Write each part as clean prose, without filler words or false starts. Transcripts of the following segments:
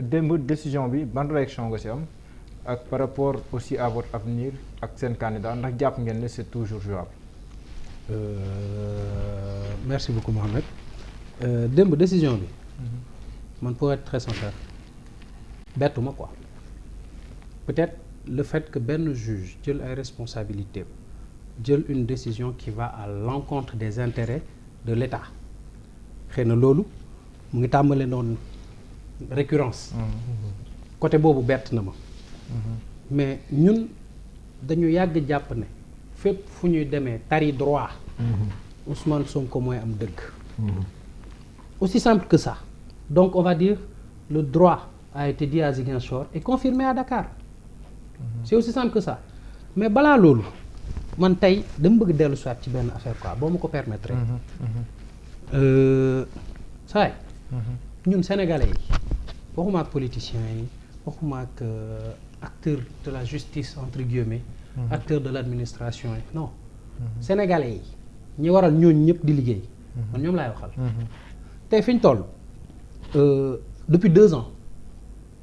démb décision bi ban réaction nga ci am ak par rapport aussi à votre avenir ak seen candidat ndax jàpp ngeen ne c'est toujours jouable. Merci beaucoup Mohamed. Démb décision bi. Man pour être très sincère bettuma quoi. Peut-être le fait que benn juge jël ay responsabilités jël une décision qui va à l'encontre des intérêts de l'État xëy na loolu mu ngi tàmbale noonu récurrence. Côté boobu bett na ma. Mais ñun dañu yàgg jàpp ne fépp fu ñuy demee tari droit. Ousmane Sonko mooy am dëgg. Aussi simple que ça. Donc on va dire le droit a été dit à Ziguinchor et confirmé à Dakar. C'est aussi simple que ça. Mais balaa loolu man tey dama bëgg dellu soit ci benn affaire quoi boo ma ko permettre. Saay ñun sénégalais yi waxuma ak politiciens yi waxuma ak acteurs de la justice entre guillemets. Acteurs de l'administration yi non. Sénégalais yi ñi waral ñooñu ñëpp di liggéey. man ñoom laay waxal. tey fi ñu toll depuis 2 ans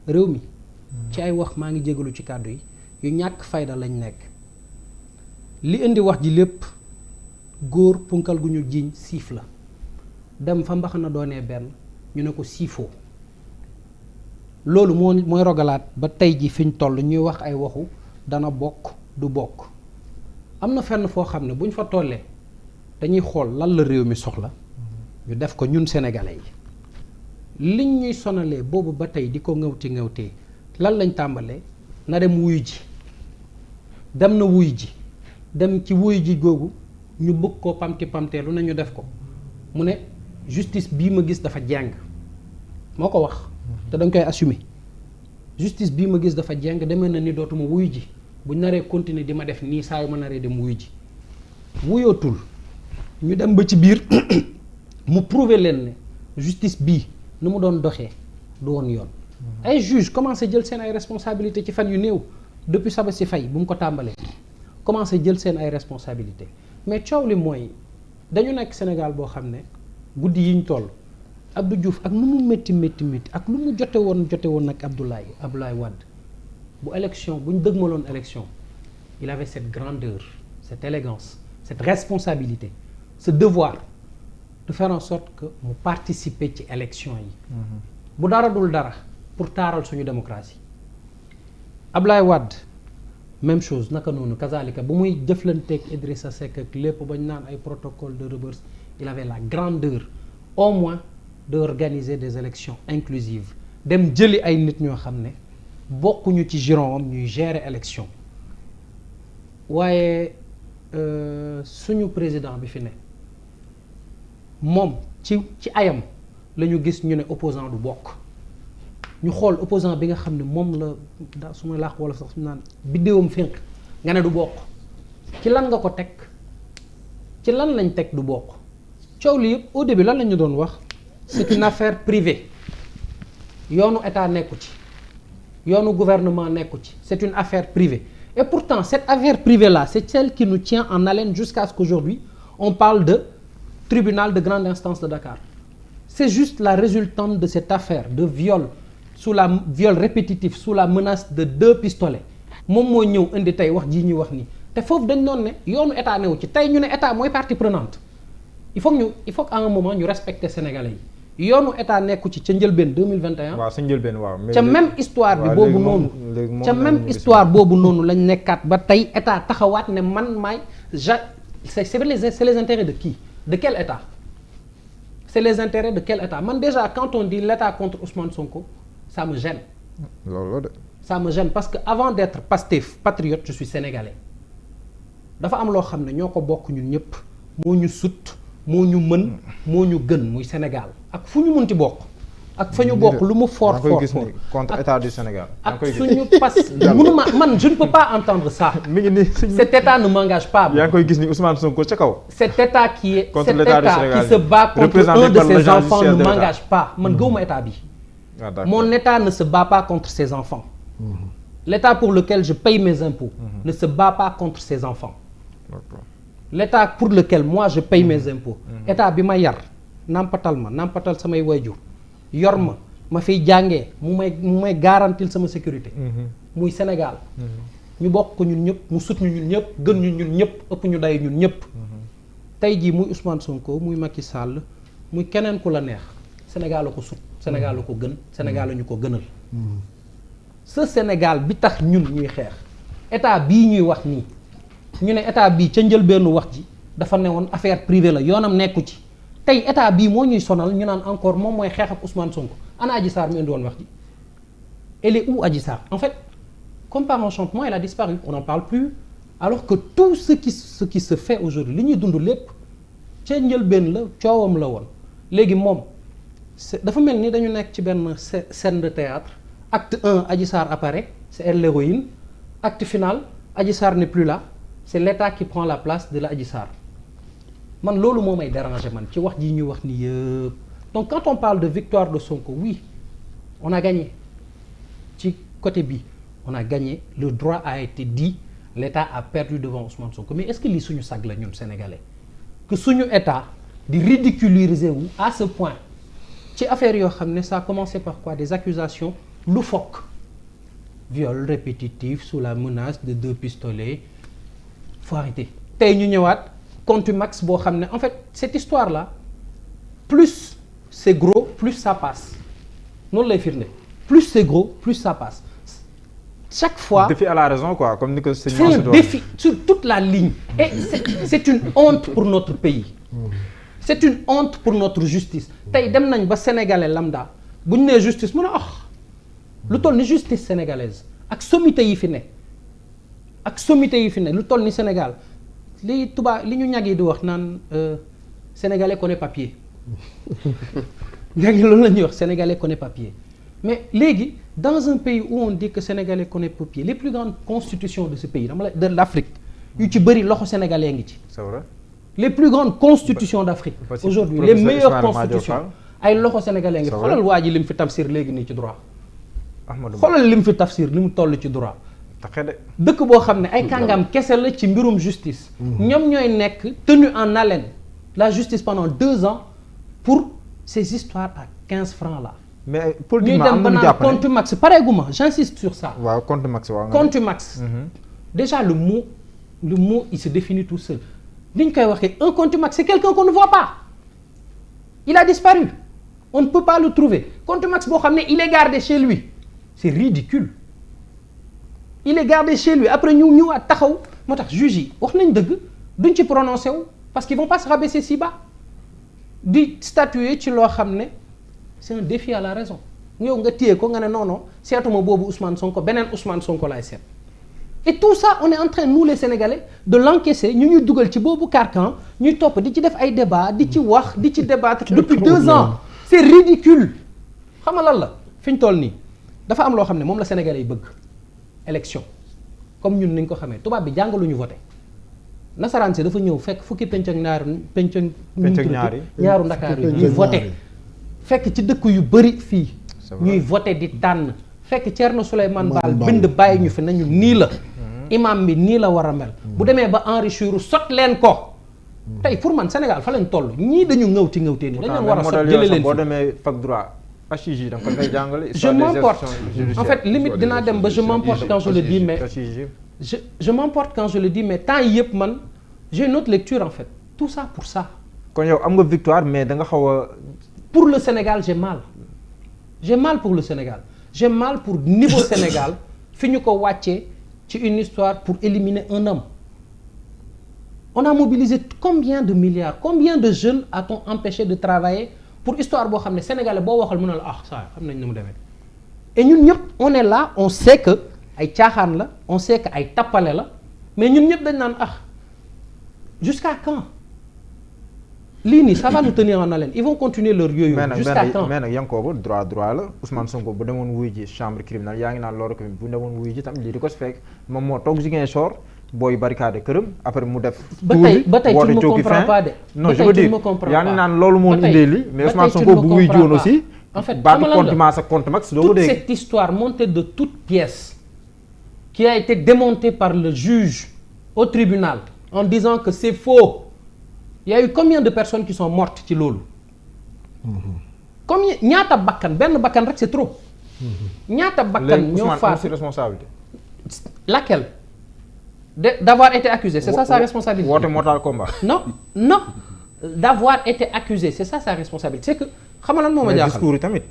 réew mi. ci ay wax maa ngi jégalu ci kàddu yi yu ñàkk fayda lañ nekk. li indi wax ji lépp góor punkal gu ñu jiiñ siif la dem fa mbaxana doonee benn ñu ne ko siifoo loolu mooy rogalaat ba tey ji fi ñu toll ñuy wax ay waxu dana bokk du bokk am na fenn foo xam ne bu ñu fa tollee dañuy xool lan la réew mi soxla ñu def ko ñun sénégalais yi liñ ñuy sonalee boobu ba tey di ko ngawtee lan lañ tàmbalee na dem wuyu ji dem na wuyu ji dem ci wuyu ji googu ñu bëgg ko pamte lu ne ñu def ko mu ne justice bii ma gis dafa jeng moo ko wax te dañ koy assumer justice bii ma gis dafa jeng demee na ni dootuma wuyu ji bu naree continuer di ma def nii saa yu ma naree dem wuyu ji wuyootul ñu dem ba ci biir mu prouver leen ne justice bii nu mu doon doxee du woon yoon ay juge commencé jël seen ay responsabilité ci fan yu néew depuis Sabassy Faye bu mu ko tàmbalee commencé jël seen ay responsabilité mais coow li mooy dañu nekk Sénégal boo xam ne guddi yi ñu toll Abdou Diouf ak nu mu métti ak lu mu jote woon nag Abdoulaye Wade bu élection bu ñu dëgmaloon élection il avait cette grandeur cette élégance cette responsabilité ce devoir de faire en sorte que mu participer ci élection yi bu dara dul dara pour taaral suñu démocratie Abdoulaye Wade même chose naka noonu kazalika bu muy jëflanteeg Idrissa Seck ak lépp bañ naan ay protocole de Rebeuss il avait la grandeur au moins de organiser des élections inclusives dem jëli ay nit ñoo xam ne bokkuñu ci giron am ñuy gérer élection waaye suñu président bi fi ne moom ci ayam la ñu gis ñu ne opposant du bokk ñu xool opposant bi nga xam ne moom la da su ma laax wala sax su naan biddéewam fénq nga ne du bokk ci lan nga ko teg ci lan lañ teg du bokk coow li yëpp au début lan la ñu doon wax c'est une affaire privée yoonu état nekku ci yoonu gouvernement nekku ci c'est une affaire privée et pourtant cette affaire privée là c'est celle qui nous tient en haleine jusqu'à ce qu'aujourd'hui on parle de tribunal de grande instance de Dakar c'est juste la résultante de cette affaire de viol répétitif sous la menace de 2 pistolets moom moo ñëw indi tey wax jii ñuy wax nii te foofu dañ doon ne yoonu état newu ci tey ñu ne état mooy partie prenante il faut qu'à un moment ñu respecter sénégalais yi yoonu état nekku ci ca njëlbeen 2021. waaw sa njëlbeen waaw. ca même histoire bi boobu noonu ca même histoire boobu noonu lañ nekkaat ba tey état taxawaat ne man maay c'est les intérêts de qui de quel état c'est les intérêts de quel état man déjà quand on dit l'état contre Ousmane Sonko ça me gêne. loolu de. ça me gêne parce que avant d'être Pastef patriote je suis sénégalais dafa am loo xam ne ñoo ko bokk ñun ñëpp moo ñu sut moo ñu mën moo ñu gën muy Sénégal ak fu ñu munti bokk ak fa ñu bokk lu mu fort contre état du Sénégal. ak suñu pas mënuma man je ne peux pas entendre ça. mi ngi nii cet état ne m'engage pas. yaa ngi koy gis ni Ousmane Sonko ca kaw. cet état qui se bat contre un de ses enfants ne m'engage pas man gëwuma état bi. Mon état ne se bat pas contre ses enfants. L'état pour lequel je paye mes impôts ne se bat pas contre ses enfants. L'état pour lequel moi je paye mes impôts. état bi ma yar nampatal samay waajur yor ma ma fiy jàngee mu may garantil sama sécurité. muy Sénégal. ñu bokk ko ñun ñëpp mu sut ñu ñun ñëpp gën ñu ñun ñëpp ëpp ñu day ñun ñëpp. tey jii muy Ousmane Sonko muy Macky Sall muy keneen ku la neex Sénégal la ko sut Sénégal la ko gën Sénégal la ñu ko gënal. ce Sénégal bi tax ñun ñuy xeex état bii ñuy wax nii ñu ne état bii ca njëlbeenu wax ji dafa newoon affaire privée la yoonam nekku ci tey état bii moo ñuy sonal ñu naan encore moom mooy xeex ak Ousmane Sonko ana Adji Sarr mi indi woon wax ji elle est où Adji Sarr en fait comme par enchantement elle a disparu on n'en parle plus alors que tout ce qui se fait aujourd'hui li ñuy dund lépp ca njëlbeen la coowam la woon léegi moom dafa mel ni dañu nekk ci benn scène de théâtre acte 1 Adji Sarr apparaît c'est elle l'héroïne acte final Adji Sarr n'est plus là c'est l'État qui prend la place de la Adji Sarr man loolu moo may déranger man ci wax ji ñuy wax ni yëpp donc quand on parle de victoire de Sonko oui on a gagné ci côté bi on a gagné le droit a été dit l'État a perdu devant Ousmane Sonko mais est-ce que lii suñu sag la ñun sénégalais que suñu État di ridiculariser wu à ce point ci affaire yoo xam ne ça a commencé par quoi des accusations loufoques viol répétitif sous la menace de 2 pistolets faut arrêter tey ñu ñëwaat contumax boo xam ne en fait cette histoire là plus c'est gros plus ça passe noonu lay firnde plus c'est gros plus ça passe chaque fois défi à la raison quoi comme ni ko sëñ c'est un défi sur toute la ligne et c'est une honte pour notre pays c'est une honte pour notre justice tey dem nañ ba sénégalais lambda bu ñu nee justice mun a lu toll ni justice sénégalaise ak sommité yi fi ne lu toll ni Sénégal li tubaab li ñu ñag yi di wax naan sénégalais connaît papier ñag yi loolu la ñuy wax sénégalais connaît papier mais léegi dans un pays où on dit que sénégalais connaît papier les plus grandes constitutions de ce pays de l'Afrique yu ci bëri loxo sénégalais ngi ci. C'est vrai. Les plus grandes constitutions d'Afrique aujourd'hui les meilleures constitutions ay loxo sénégalais ngi xoolal waa ji li mu fi tafsir léegi nii ci droit xoolal li mu fi tafsir li mu toll ci droit dëkk boo xam ne ay kàngam kese la ci mbirum justice ñoom ñooy nekk tenu en haleine la justice pendant 2 ans pour ces histoires à 15 francs là mais politiquement am nañu jàpp ne contumax pareeguma j'insiste sur ça waaw contumax déjà le mot il se définit tout seul li ñu koy waxee un contumax c'est quelqu'un qu'on ne voit pas il a disparu on ne peut pas le trouver contumax boo xam ne il est gardé chez lui c'est ridicule il est gardé chez lui après ñu ñëwaat taxaw moo tax juge yi wax nañ dëgg duñ ci prononcé wu parce qu'ils vont pas se rabaisser si bas di statuer ci loo xam ne c'est un défi à la raison yow nga téye ko nga ne non seetuma boobu Ousmane Sonko beneen Ousmane Sonko laay seet et tout ça on est en train nous les Sénégalais de l'encaisser ñu ñuy dugal ci boobu carcan ñuy topp di ci def ay débat di ci wax di ci débattre depuis 2 ans c'est ridicule xam nga lan la fi ñu toll nii dafa am loo xam ne moom la Sénégalais yi bëgg élection comme ñun ni ñu ko xamee tubaab bi jàngaluñu voté nasaraan si dafa ñëw fekk fukki penc ak ñaaru Ndakaaru yi ñuy voté fekk ci dëkk yu bëri fii ñuy voté di tànn fekk Thierno Souleymane Baal bind bàyyi ñu fi nañu nii la imam bi nii la war a mel bu demee ba enrichir sot leen ko tey pour man Sénégal fa lañ toll ñii dañu ngawti ngawtee ni dañ leen war a sot jële leen boo demee fac droit HJ da nga ko fay jàngale je m'emporte en fait limite dinaa dem ba je m'emporte quand je le dis mais je m'emporte quand je le dis mais temps yi yëpp man j'ai une autre lecture en fait tout ça pour ça kon yow am nga victoire mais da nga xaw a pour le Sénégal j'ai mal pour le Sénégal j'ai mal pour niveau Sénégal fi ñu ko wàccee ci une histoire pour éliminer un homme on a mobilisé combien de milliards combien de jeunes a-t-on empêché de travailler pour histoire boo xam ne sénégalais boo waxal mën na la ça xam nañ ni mu demee et ñun ñëpp on est là on sait que ay caaxaan la on sait que ay tappale la mais ñun ñëpp dañ naan jusqu'à quand lii nii ça va nous tenir en haleine ils vont continuer leur yooyu jusqu'à quand mais nag Yankhoba droit la Ousmane Sonko bu demoon wuy ji chambre criminelle yaa ngi naan loolu ko bu demoon wuy ji tam lii di ko si fekk moom moo toog Ziguinchor booy barricade këram après mu def ba tey tu me comprends pas de non je veux dire yaa ngi naan loolu moo indee li mais Ousmane Sonko bu wuy jiwoon aussi en fait baatu contumace ak contumace doo ko dégg toute cette histoire montée de toutes pièces qui a été démontée par le juge au tribunal en disant que c'est faux. Il y a eu combien de personnes qui sont mortes ci loolu comme ñaata bakkan benn bakkan rek c'est trop. ñaata bakkan ñoo faatu responsabilité. laquelle d'avoir été accusé c'est ça sa responsabilité. woote mortal combat. non d'avoir été accusé c'est ça sa responsabilité c'est que xam nga lan moo ma jaaxal discours yi tamit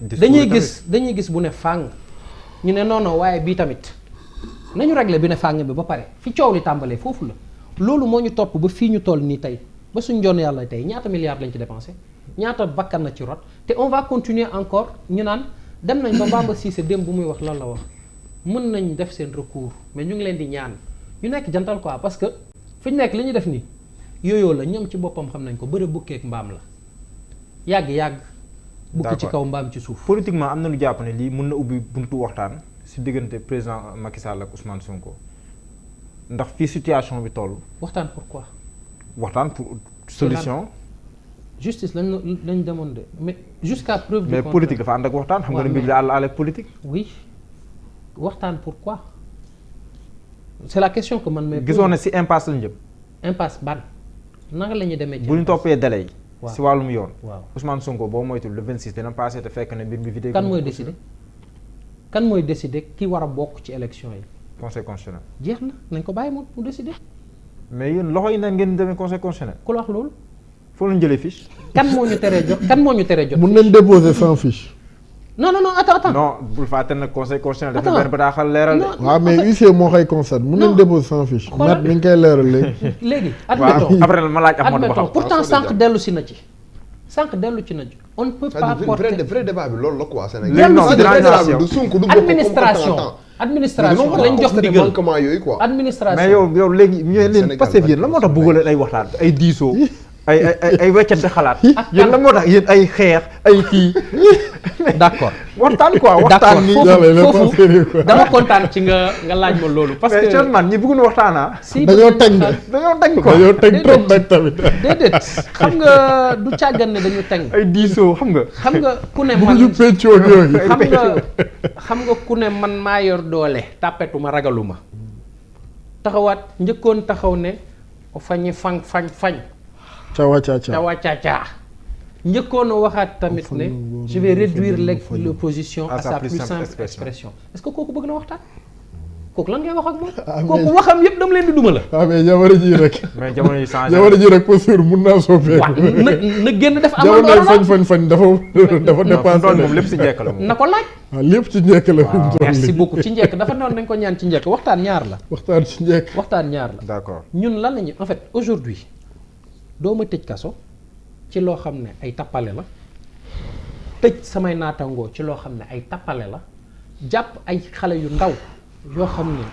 dañuy gis bu ne fàng ñu ne non waaye bii tamit nañu régler bi ne fàng bi ba pare fi coow li tàmbalee foofu la loolu moo ñu topp ba fii ñu toll nii tey ba suñ joon yàlla tey ñaata milliards lañ ci dépensé ñaata bakkan na ci rot te on va continuer encore ñu naan dem nañ ba Bamba Cissé démb bu muy wax lan la wax mën nañ def seen recours mais ñu ngi leen di ñaan ñu nekk jantal quoi parce que fi ñu nekk li ñu def nii yooyu la ñoom ci boppam xam nañ ko bëre bukkeek mbaam la yàgg bukki ci kaw mbaam ci suuf. politiquement am na lu jàpp ne lii mën na ubbi buntu waxtaan si diggante président Macky Sall ak Ousmane Sonko ndax fii situation bi toll. waxtaan pourquoi. waxtaan pour solution. justice lañ demoon de mais jusqu'à preuve du mais contraire. politique dafa ànd ak waxtaan xam nga ne mbir la àll ak politique. oui waxtaan pourquoi c'est la question que man. mais gisoon na si impasse lañu jëm. impasse ban naka la ñuy demee. bu ñu toppee délai yi. waaw si wàllum yoon. waaw Ousmane Sonko boo moytul le 26 dina passé te fekk na mbir mi vidéo. kan mooy décider ki war a bokk ci élection yi. conseil constitutionnel. jeex na nañ ko bàyyi moom mu décider. mais yéen loxo yi naan ngeen demee conseil constitutionnel. ku la wax loolu. foo leen jëlee fiche. kan moo ñu teree jot. mun nañ déposer sans fiche. non attends. non bul fàtte nag conseil constitutionnel. dafa benn bataaxal leeral de. waaw mais huissier moo koy constat mun nañ déposer sans fiche. xoolal mi ngi koy leeral léegi. léegi admettons après ma laaj Ahmadou ba xam. pourtant sànq dellu ci na ci. on ne peut pas porter vrai débat bi loolu la quoi Sénégal. léegi non dinaa ñëw du Sonko du administration lañ jox ndigal manquement yooyu quoi. administration mais yow léegi leen Pastef yéen la moo tax bëggoon leen ay waxtaan ay diisoo ay weccante xalaat. yéen la moo tax yéen ay xeex ay kii. d'accord waxtaan quoi waxtaan ni foofu dama kontaan ci nga laaj ma loolu. parce que mais man ñi bëgguñu waxtaanaa. si dañoo teg quoi dañoo teg trop nag tamit. déedéet xam nga du càggan ne dañu teg. ay diisoo xam nga ku ne man bëgguñu peccoo yooyu. xam nga ku ne man maa yor doole tàppetuma ragaluma taxawaat njëkkoon taxaw ne fañi fañ cawa caca njëkkoon a waxaat tamit ne je vais réduire l'opposition à sa plus simple expression est-ce que kooku bëgg na waxtaan kooku lan ngay wax ak moom kooku waxam yëpp dama leen di duma la waaw mais jamono ji rek mais jamono yi changé jamono ji rek posture mun naa soppeeku. waaw na génn def jamono fañ dafa dépassé moom lépp si njëkk la moom na ko laaj waaw lépp ci njëkk la. merci beaucoup ci njëkk dafa noonu nañ ko ñaan ci njëkk waxtaan ñaar la waxtaan ñaar la d'accord ñun lan lañu en fait aujourd'hui doo ma tëj kaso ci loo xam ne ay tappale la tëj samay naatangoo ci loo xam ne ay tappale la jàpp ay xale yu ndaw yoo xam ne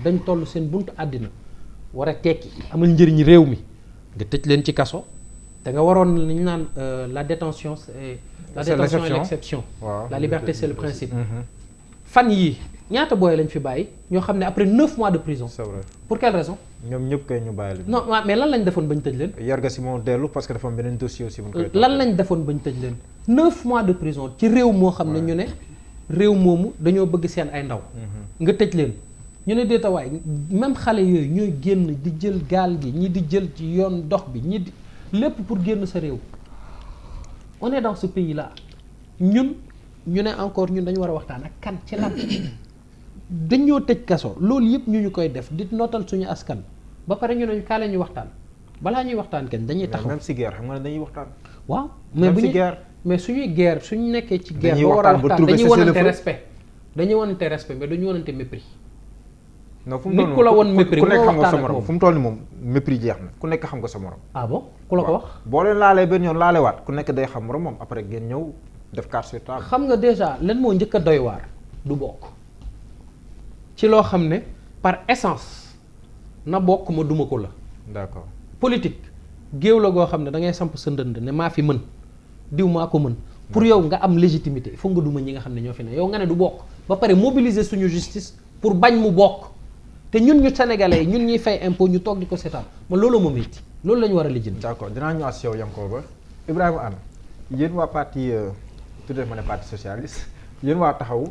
dañ toll seen buntu àddina war a tekki amal njëriñ réew mi nga tëj leen ci kaso te nga waroon li ñu naan la détention c'est l'exception la liberté c'est le principe fan yii ñaata booy lañ fi bàyyi ñoo xam ne après 9 mois de prison. c'est vrai pour quelle raison. ñoom ñëpp kay ñu bàyyi leen. non mais lan lañ defoon bañ tëj leen. yarga si moo dellu parce que dafa am beneen dossier aussi. lan lañ defoon bañ tëj leen 9 mois de prison ci réew moo xam ne ñu ne réew moomu dañoo bëgg seen ay ndaw. nga tëj leen ñu ne déetawaay même xale yooyu ñooy génn di jël gaal gi ñi di jël ci yoon dox bi ñi di lépp pour génn sa réew. on est dans ce pays là ñun ñu ne encore ñun dañu war a waxtaan ak kan ci lan. dañoo tëj kaso loolu yëpp ñu koy def di nootal suñu askan ba pare ñu ne kaa la ñuy waxtaan balaa ñuy waxtaan kenn dañuy taxaw. même si guerre xam nga ne dañuy waxtaan. waaw mais bu ñu mais suñuy guerre suñu nekkee ci guerre. ba war a waxtaan dañuy wanante respect mais dañu wanante mépris. non fu nit ku la woon mépris ku nekk xam nga sa morom fu mu toll ni moom mépris jeex na ku nekk xam nga sa morom. ah bon ku la ko wax. boo leen laalee benn yoon laalewaat ku nekk day xam morom moom après ngeen ñëw def carte sur table. xam nga déjà lan moo njëkk a doy waar du bokk. ci loo xam ne par essence na bokk ma duma ko la. d'accord politique géew la goo xam ne da ngay samp sa ndënd ne maa fi mën diw maa ko mën pour yow nga am légitimité il faut nga duma ñi nga xam ne ñoo fi ne yow nga ne du bokk ba pare mobiliser suñu justice pour bañ mu bokk te ñun ñu sénégalais yi ñun ñuy fay impôt ñu toog di ko seetaan ma loolu moo métti loolu la ñu war a lijjanti. d'accord dinaa ñëwaat si yow Yankoba Ibrahima Anne yéen waa parti tuddee ma ne parti socialiste yéen waa taxaw